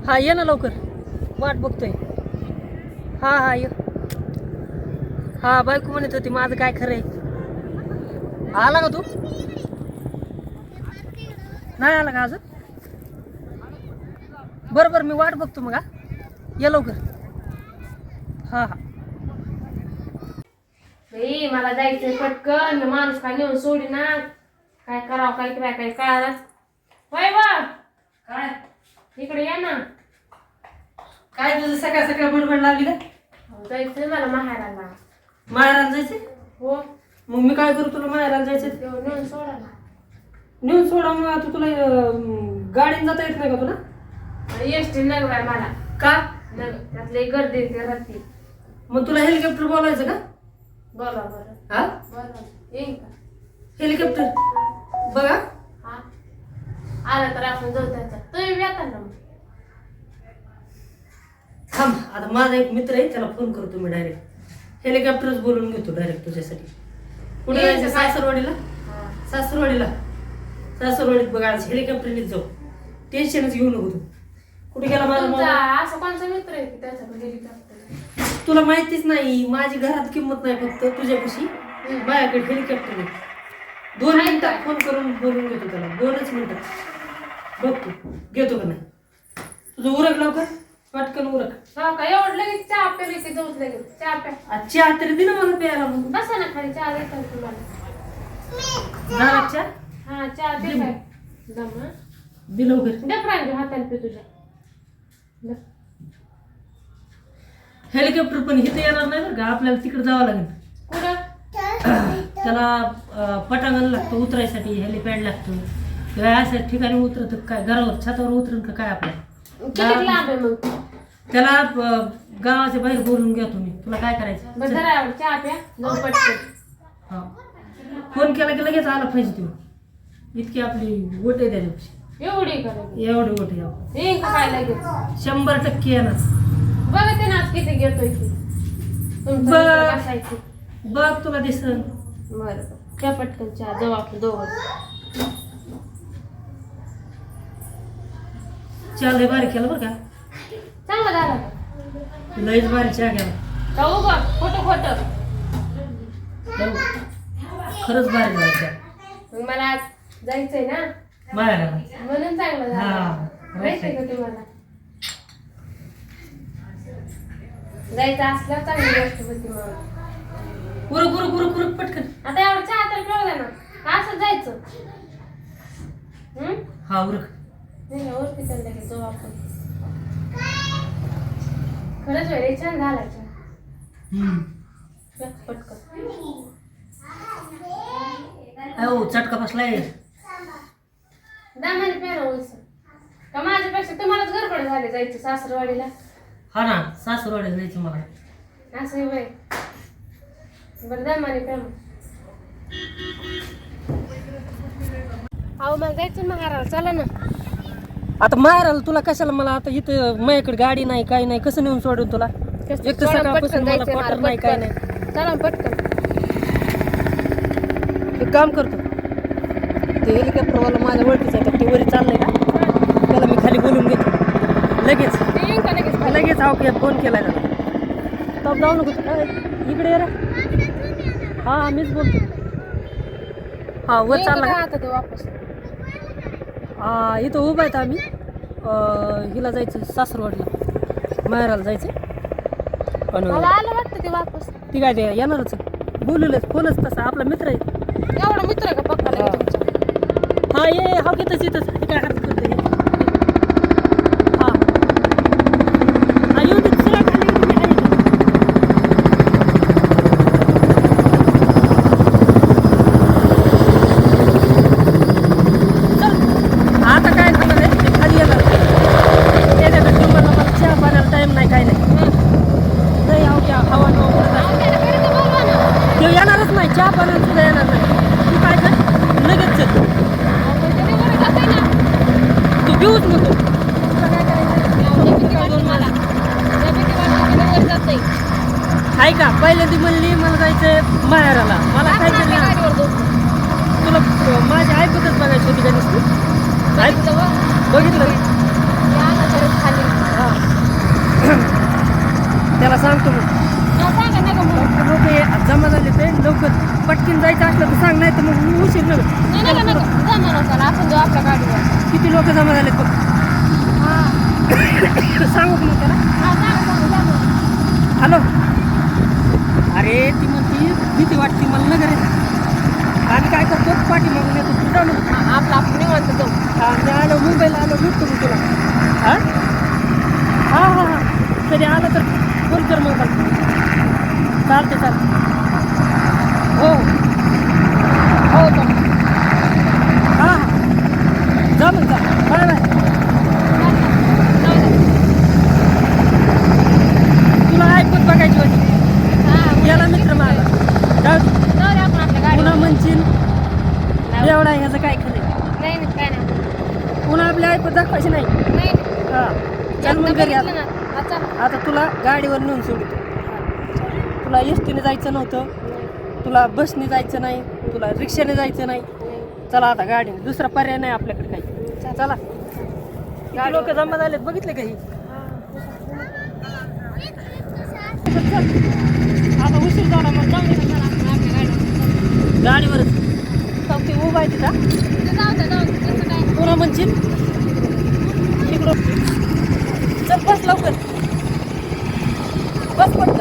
हा ये ना लवकर, वाट बघतोय. हा ये. हा बायको म्हणत होती माझं काय खरंय. आला का तू? नाही आला का अजून? बरोबर मी वाट बघतो मग. हा ये लवकर. हा मला जायचंय पटकन. माणूस काय नेऊन सोडी ना. काय करावं काय किंवा काय कळालं. वय वा काय इकडे या ना. काय तुझं सकाळ सकाळ बडबड लागली ना. जायचंय मला माहेराला. माहेराला जायचंय? हो मग मी काय करू तुला माहेराला जायचं? नेऊन सोडा ना. नेऊन सोडा मग आता तुला गाडीने जाता येत नाही का तुला? एसटी नगवाय मला. का? त्यातले गर्दी येते रात्री. मग तुला हेलिकॉप्टर बोलायचं का? बोला बरं. हा बोला येईन का? हेलिकॉप्टर बघा. हा आला तर आपण जाऊ त्याचा. तुम्ही येता ना मग. थांब आता माझा एक मित्र आहे त्याला फोन करतो मी डायरेक्ट. हेलिकॉप्टरच बोलून घेतो डायरेक्ट तुझ्यासाठी. कुठे जायचं? सासरवाडीला. सासरवाडीला सासरवाडीत बघा हेलिकॉप्टरनेच जाऊ. टेन्शनच घेऊ नको तू. कुठे गेला माझा असं कोणचा मित्र आहे की त्याच्याकडे हेलिकॉप्टर? तुला माहितीच नाही. माझी घरात किंमत नाही फक्त तुझ्यापाशी. माझ्याकडे हेलिकॉप्टर आहे. 2 मिनिटात फोन करून बोलून घेतो त्याला. 2च मिनिटात बघ तू घेतो का नाही. तुझं उरक लवकर पटकन उरक. हो का? एवढं लगेच चहा प्यायला की जाऊच लगेच चहा प्या. चहा तरी दे ना मला प्यायला. मग बसा ना खाली चहा देतात तुम्हाला. झाला चहा? हा चहा दे काय दम. दे लवकर. डफरांगे हाताने पे तुझ्या. हेलिकॉप्टर पण इथे येणार नाही बरं का. आपल्याला तिकडे जावं लागेल. कुठं? त्याला पटांगण लागतं उतरायसाठी. हेलिपॅड लागतं. किंवा अशा ठिकाणी उतरत काय घरावर छतावर उतरून का काय आपल्या. किती लांब आहे मग? त्याला गावाच्या बाहेर बोलून घ्या तुम्ही. तुला काय करायचं? बरं जरा चहा प्या जाऊ पटकन. हा फोन केला की लगेच आला पाहिजे तुम्ही. इतकी आपली वोट आहे त्याच्यापेक्षा. एवढी करायची एवढी वोट आहे आपण. येईन का काय लगेच? 100% येणार. बघा ते ना किती घेतोय की तुमचं बघ. बसायची. बघ तुला दिसन. बरं त्या पटकन चहा जाऊ आपण दोघं. चहा लय भारी केलं बरं का. चांगला झाला का? लयच भारी चहा केला. जाऊ बघ खोटं खोटं. खरंच भारी झाला चहा. मग मला जायचंय ना बाहेर म्हणून चांगलं झालं. हा माहिती का तुम्हाला? जायचं असलं चांगली गोष्ट होती. मग उरक उरक उरक उरक पटकन. आता एवढं चहा तर पिळू ना. असं जायचं. हा उरक. नाही ओळखी चाललं की जाऊ आपण. खरंच वेळ छान झाला चहा. पटकन. हो चटका बसलाय. दामाने प्यारा उलस का माझ्यापेक्षा तुम्हालाच गडबड झाली जायचं सासरवाडीला. हा ना सासरवाडीला जायचं मला. असं वय बरं दामाने प्या मग. अहो मला जायचं महाराज चला ना. आता माहेराला तुला कशाला. मला आता इथं माझ्याकडे गाडी नाही काही नाही. कसं नेऊन सोडून तुला. एक तर सकाळपासून मला क्वार्टर नाही काय नाही. चला पटकन. एक काम करतो. ते हेलिकॉप्टरवाला माझ्या ओळखीचा आहे. ते वरी चाललंय का त्याला मी खाली बोलून घेतो लगेच. लगेच हा फोन केला का. तब जाऊ नको. इकडे ये रे. हा मीच बोलतो. हा वर चालला आता ते वापस. हा इथं उभा आहेत आम्ही. हिला जायचं सासरवाडीला. माहेराला जायचं. पण आलं वाटतं ते वापस. ती काय ते येणारच. बोललेच फोनच तसा आपला मित्र आहे. एवढा मित्र का पक्का लगे तुमचा? हा ये हा घेतच येतच. काय हरकत करते. हा हा येऊ दे. सगळं खाली येऊ दे. चल आता काय झालं रे. ते खाली येणार. त्याच्याकडे मला चहा पाण्याला टाईम नाही काय नाही. नाही हवा ते येणारच नाही. चहा पाण्याला सुद्धा येणार नाही. तू काय कर लगेच चल. तू घेऊच नको. आहे का पहिल्यांदा म्हणली मला जायचं माहेराला. मला काय केलं तुला माझी ऐकतच बघायची होती का नुसती. बघितलं सांगतो मग सांगा नका म्हणून. लोक जमा झाले ते लवकर पटकीन जायचं असलं तर सांग, नाही तर मग उशीर नका. नाही नका नका जमा नका आपण जाऊ आपल्या गाडीवर. किती लोक जमा झालेत बघ. सांगू का मग त्याला? हॅलो. अरे ती म्हणती भीती वाटते मला नगर आम्ही काय करतो पाठी मागून येतो तू जाऊ ना. आपला आपण निवांत जाऊ. हां मी आलो मुंबईला आलो भेटतो मी तुला. हां हां हां हां कधी आलं तर फोन कर मग मला. चालते चालते. हो हो चालतं. हां हां जा मग जा. Bye bye. तुला ऐकून बघायची होती. याला मित्र माझा जाऊ दे. आपण आपल्या गाडी पुन्हा म्हणशील एवढा ह्याचं काय खरं आहे. नाही नाही काय नाही पुन्हा आपल्या ऐकून दाखवायची नाही. नाही हां चल मग घरी आता. चला आता तुला गाडीवर नेऊन सोडतो. तुला एस टीने जायचं नव्हतं, तुला बसने जायचं नाही, तुला रिक्षाने जायचं नाही. चला आता गाडीने, दुसरा पर्याय नाही आपल्याकडे काही. चला किती लोक जमा झालेत बघितले काही. आता उशीर झाला मग जाऊ दे. गाडीवरच चौकी उभा आहे तिथं. पुन्हा म्हणशील इकडं चल बस लवकर बस पटकन.